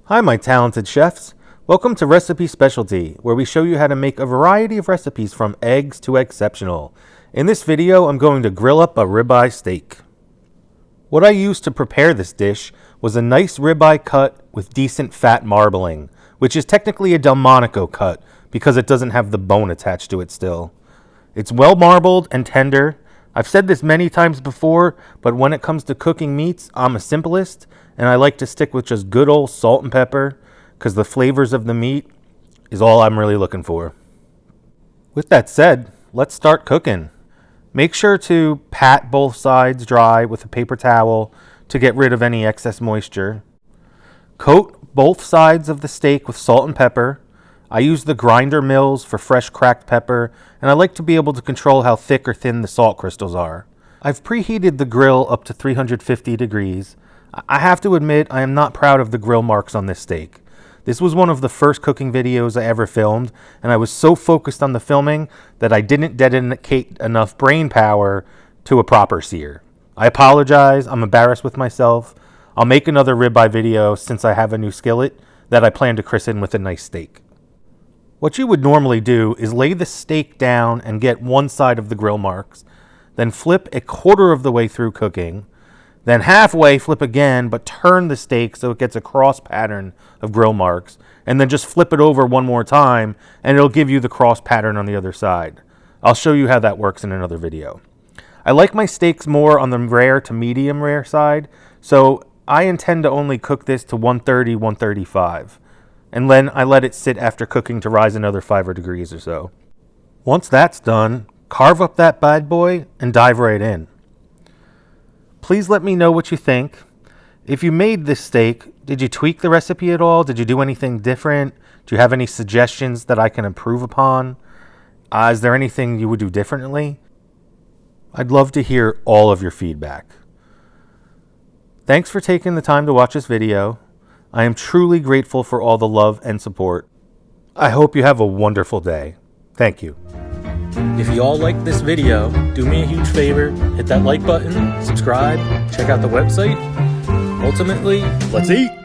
Hi, my talented chefs. Welcome to Recipe Specialty, where we show you how to make a variety of recipes from eggs to exceptional. In this video, I'm going to grill up a ribeye steak. What I used to prepare this dish was a nice ribeye cut with decent fat marbling, which is technically a Delmonico cut because it doesn't have the bone attached to it still. It's well marbled and tender. I've said this many times before, but when it comes to cooking meats, I'm a simplest, and I like to stick with just good old salt and pepper because the flavors of the meat is all I'm really looking for. With that said, let's start cooking. Make sure to pat both sides dry with a paper towel to get rid of any excess moisture. Coat both sides of the steak with salt and pepper. I use the grinder mills for fresh cracked pepper, and I like to be able to control how thick or thin the salt crystals are. I've preheated the grill up to 350 degrees. I have to admit I am not proud of the grill marks on this steak. This was one of the first cooking videos I ever filmed, and I was so focused on the filming that I didn't dedicate enough brain power to a proper sear. I apologize, I'm embarrassed with myself. I'll make another ribeye video since I have a new skillet that I plan to christen with a nice steak. What you would normally do is lay the steak down and get one side of the grill marks, then flip a quarter of the way through cooking, then halfway flip again but turn the steak so it gets a cross pattern of grill marks, and then just flip it over one more time and it'll give you the cross pattern on the other side. I'll show you how that works in another video. I like my steaks more on the rare to medium rare side, so I intend to only cook this to 130, 135. And then I let it sit after cooking to rise another 5 degrees or so. Once that's done, carve up that bad boy and dive right in. Please let me know what you think. If you made this steak, did you tweak the recipe at all? Did you do anything different? Do you have any suggestions that I can improve upon? Is there anything you would do differently? I'd love to hear all of your feedback. Thanks for taking the time to watch this video. I am truly grateful for all the love and support. I hope you have a wonderful day. Thank you. If you all liked this video, do me a huge favor, hit that like button, subscribe, check out the website. Ultimately, let's eat!